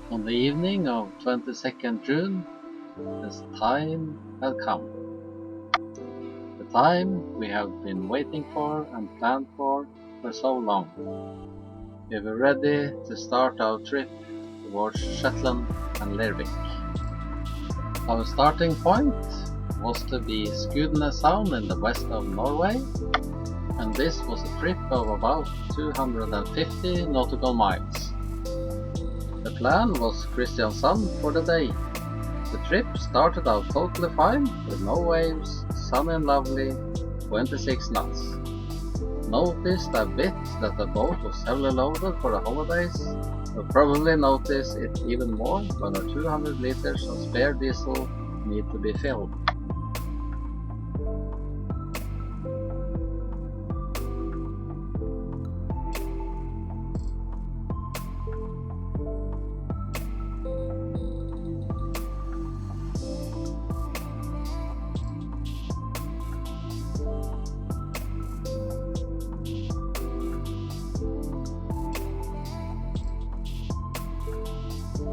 On the evening of 22nd June, the time had come. The time we have been waiting for and planned for so long. We were ready to start our trip towards Shetland and Lerwick. Our starting point was to be Skudeneshavn in the west of Norway, and this was a trip of about 250 nautical miles. The plan was Kristiansand for the day. The trip started out totally fine, with no waves, sunny and lovely, 26 knots. Noticed a bit that the boat was heavily loaded for the holidays. You'll probably notice it even more when our 200 liters of spare diesel need to be filled.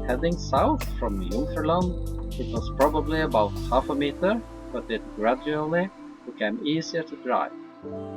Heading south from Jungfruland, it was probably about half a meter, but it gradually became easier to drive.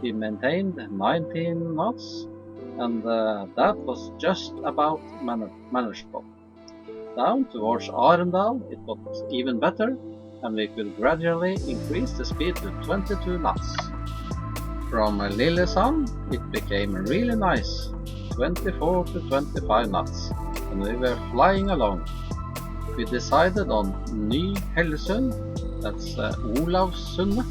We maintained 19 knots, and that was just about manageable. Down towards Arendal it was even better, and we could gradually increase the speed to 22 knots. From Lillesand it became really nice, 24 to 25 knots, and we were flying along. We decided on Ny Hellesund, that's Olavssundet.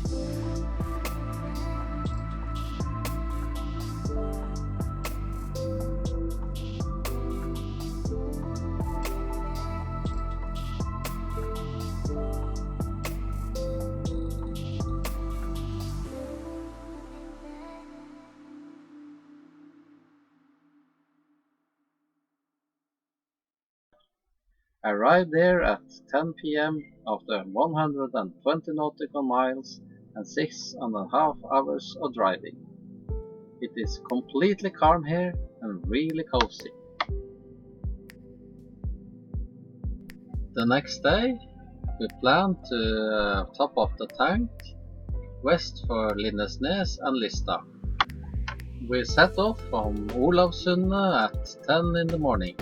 Arrived there at 10 p.m. after 120 nautical miles and 6.5 hours of driving. It is completely calm here and really cozy. The next day we planned to top off the tank west for Lindesnes and Lista. We set off from Olavssundet at 10 in the morning.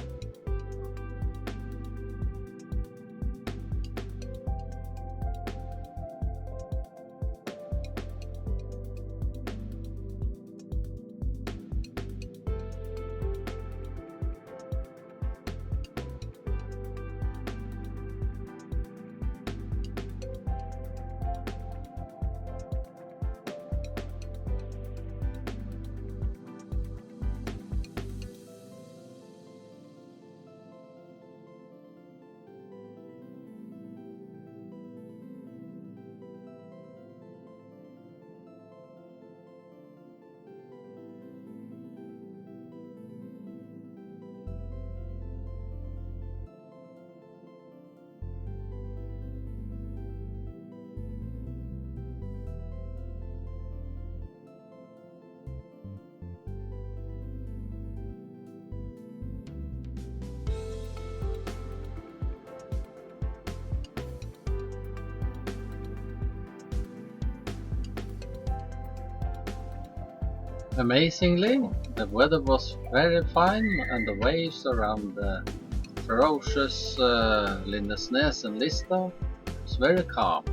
Amazingly, the weather was very fine and the waves around the ferocious Lindesnes and Lista was very calm.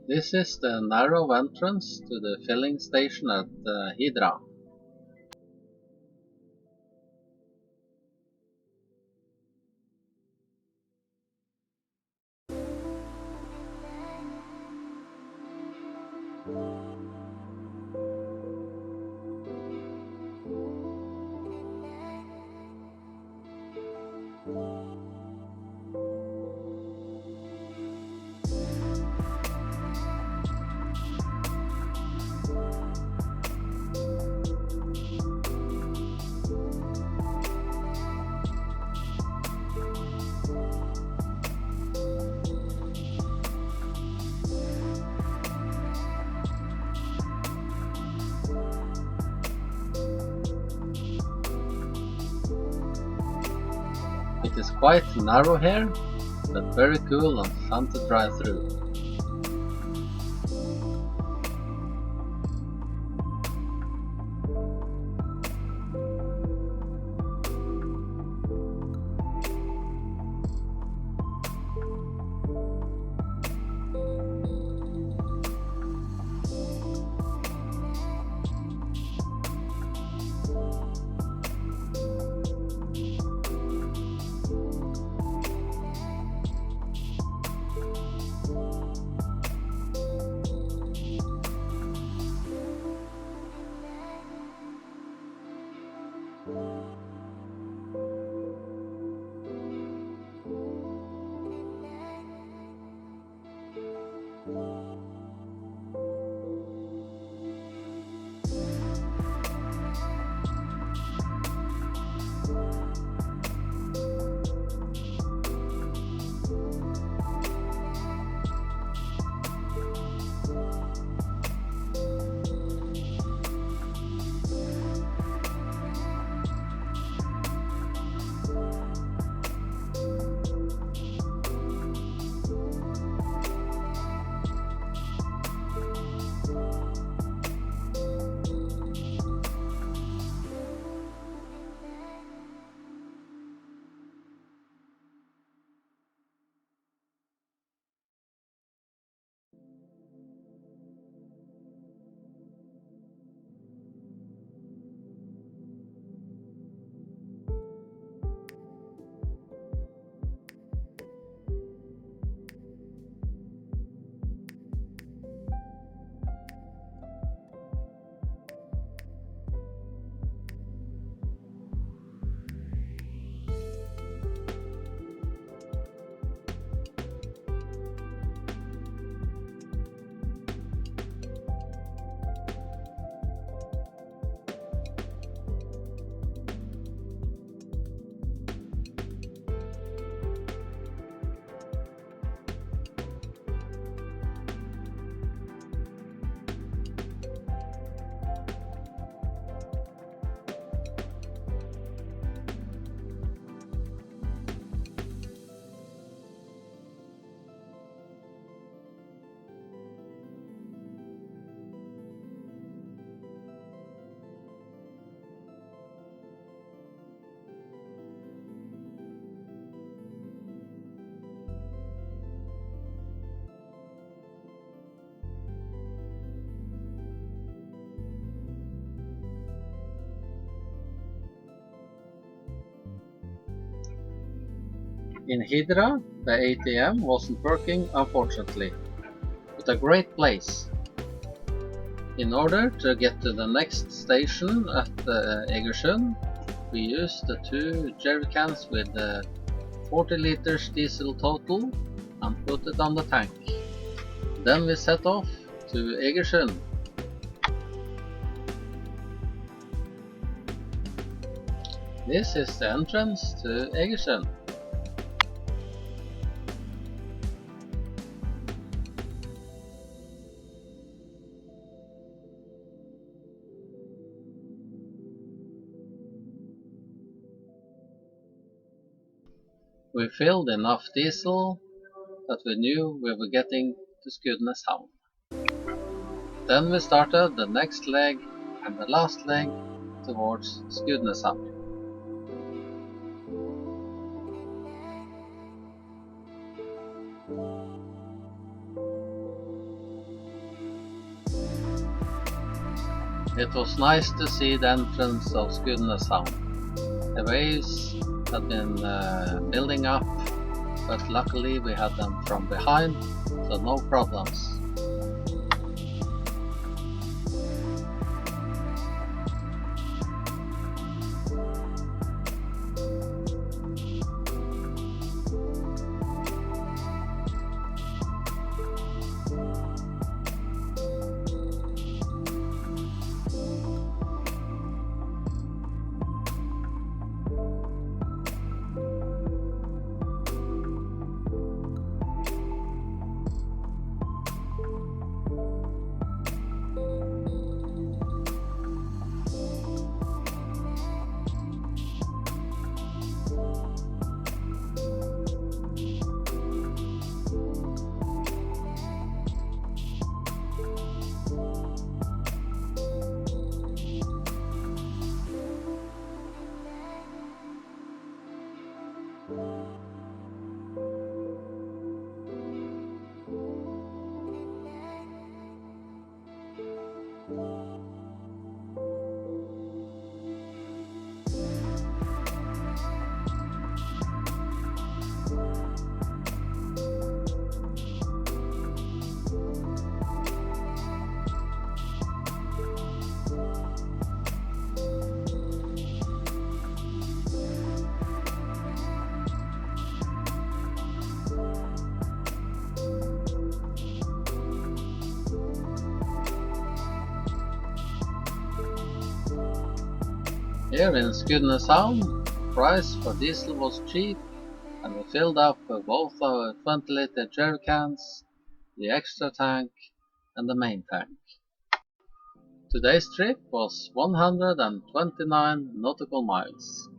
This is the narrow entrance to the filling station at Hidra. It is quite narrow here, but very cool and fun to drive through. In Hydra, the ATM wasn't working unfortunately, but a great place. In order to get to the next station at Egersund, we used the 2 jerrycans with 40 liters diesel total and put it on the tank. Then we set off to Egersund. This is the entrance to Egersund. We filled enough diesel that we knew we were getting to Skudeneshavn. Then we started the next leg and the last leg towards Skudeneshavn. It was nice to see the entrance of Skudeneshavn. The waves had been building up, but luckily we had them from behind, so no problems. Here in Skudeneshavn, price for diesel was cheap, and we filled up both our 20-liter jerry cans, the extra tank and the main tank. Today's trip was 129 nautical miles.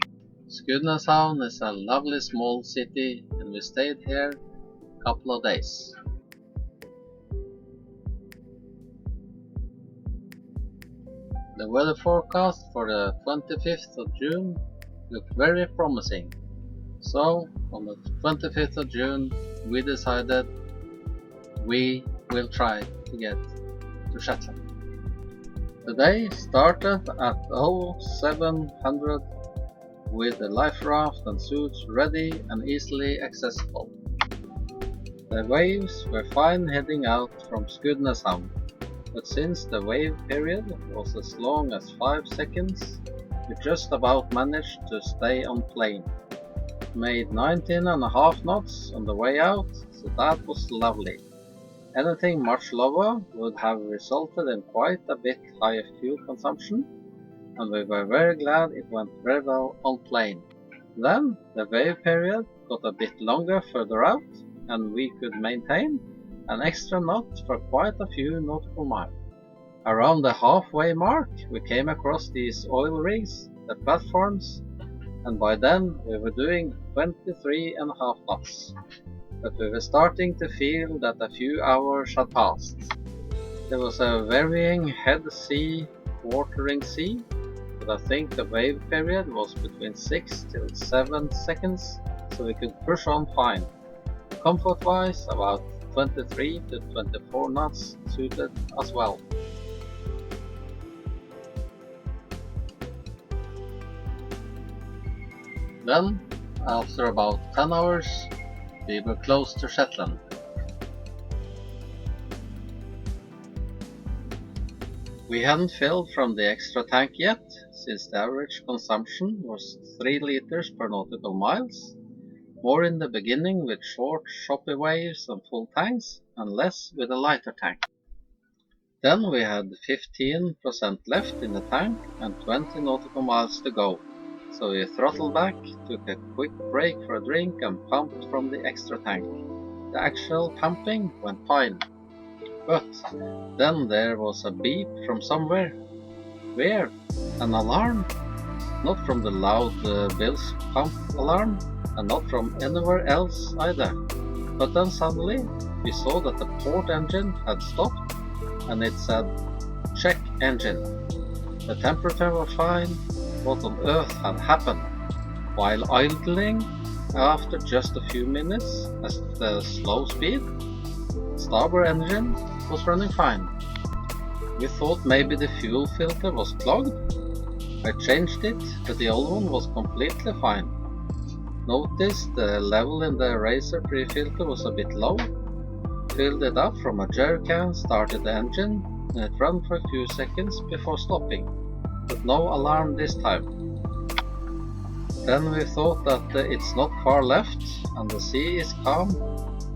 Skudeneshavn is a lovely small city, and we stayed here a couple of days. The weather forecast for the 25th of June looked very promising. So, on the 25th of June, we decided we will try to get to Shetland. The day started at 0700 with the life raft and suits ready and easily accessible. The waves were fine heading out from Skudeneshavn, but since the wave period was as long as 5 seconds, we just about managed to stay on plane. Made 19.5 knots on the way out, so that was lovely. Anything much lower would have resulted in quite a bit higher fuel consumption, and we were very glad it went very well on plane. Then the wave period got a bit longer further out, and we could maintain an extra knot for quite a few nautical miles. Around the halfway mark we came across these oil rigs, the platforms, and by then we were doing 23.5 knots. But we were starting to feel that a few hours had passed. There was a varying head sea, watering sea, but I think the wave period was between 6 till 7 seconds, so we could push on fine. Comfort-wise, about 23 to 24 knots suited as well. Then, after about 10 hours, we were close to Shetland. We hadn't filled from the extra tank yet, since the average consumption was 3 liters per nautical miles. More in the beginning with short, choppy waves and full tanks, and less with a lighter tank. Then we had 15% left in the tank and 20 nautical miles to go, so we throttled back, took a quick break for a drink and pumped from the extra tank. The actual pumping went fine, but then there was a beep from somewhere. Where? An alarm? Not from the loud Bill's pump alarm, and not from anywhere else either. But then suddenly we saw that the port engine had stopped, and it said, "Check engine." The temperature was fine. What on earth had happened? While idling, after just a few minutes at the slow speed, starboard engine was running fine. We thought maybe the fuel filter was clogged. I changed it, but the old one was completely fine. Noticed the level in the Racer pre-filter was a bit low. Filled it up from a jerry can, started the engine, and it ran for a few seconds before stopping, but no alarm this time. Then we thought that it's not far left, and the sea is calm.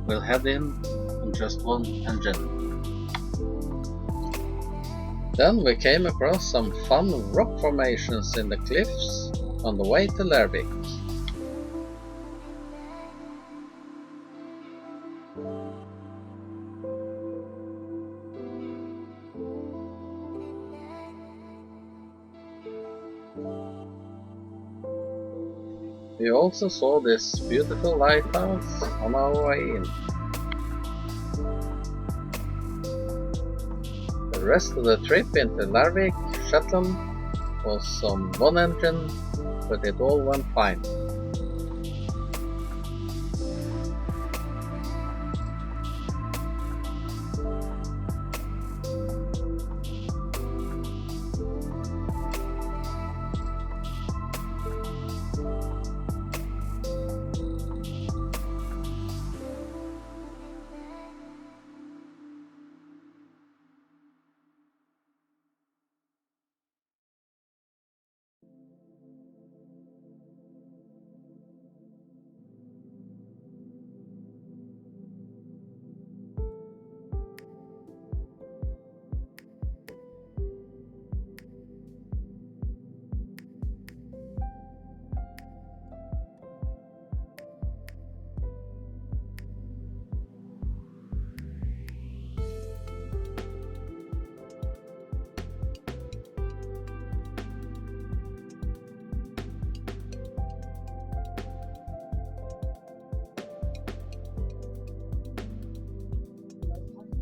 We'll head in on just one engine. Then we came across some fun rock formations in the cliffs on the way to Lerwick. We also saw this beautiful lighthouse on our way in. The rest of the trip into Lerwick, Shetland, was on one engine, but it all went fine.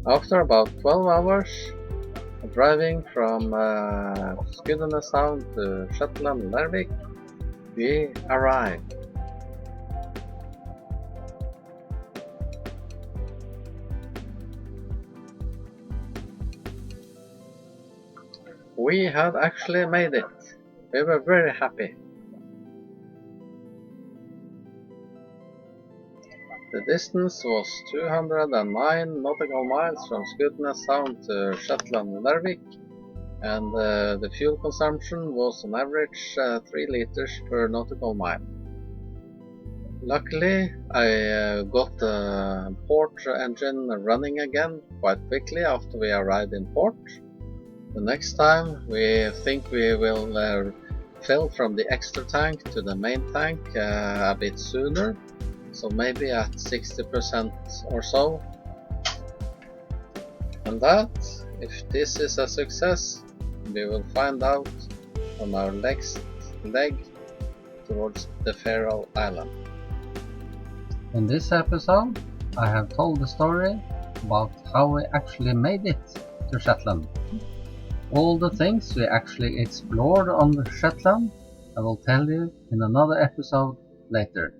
After about 12 hours driving from Skudeneshavn to Shetland Lerwick, we arrived. We had actually made it. We were very happy. The distance was 209 nautical miles from Skudeneshavn to Shetland Lerwick, and the fuel consumption was on average 3 liters per nautical mile. Luckily, I got the port engine running again quite quickly after we arrived in port. The next time we think we will fill from the extra tank to the main tank a bit sooner, so maybe at 60% or so. And that, if this is a success, we will find out on our next leg towards the Faroe Islands. In this episode, I have told the story about how we actually made it to Shetland. All the things we actually explored on the Shetland, I will tell you in another episode later.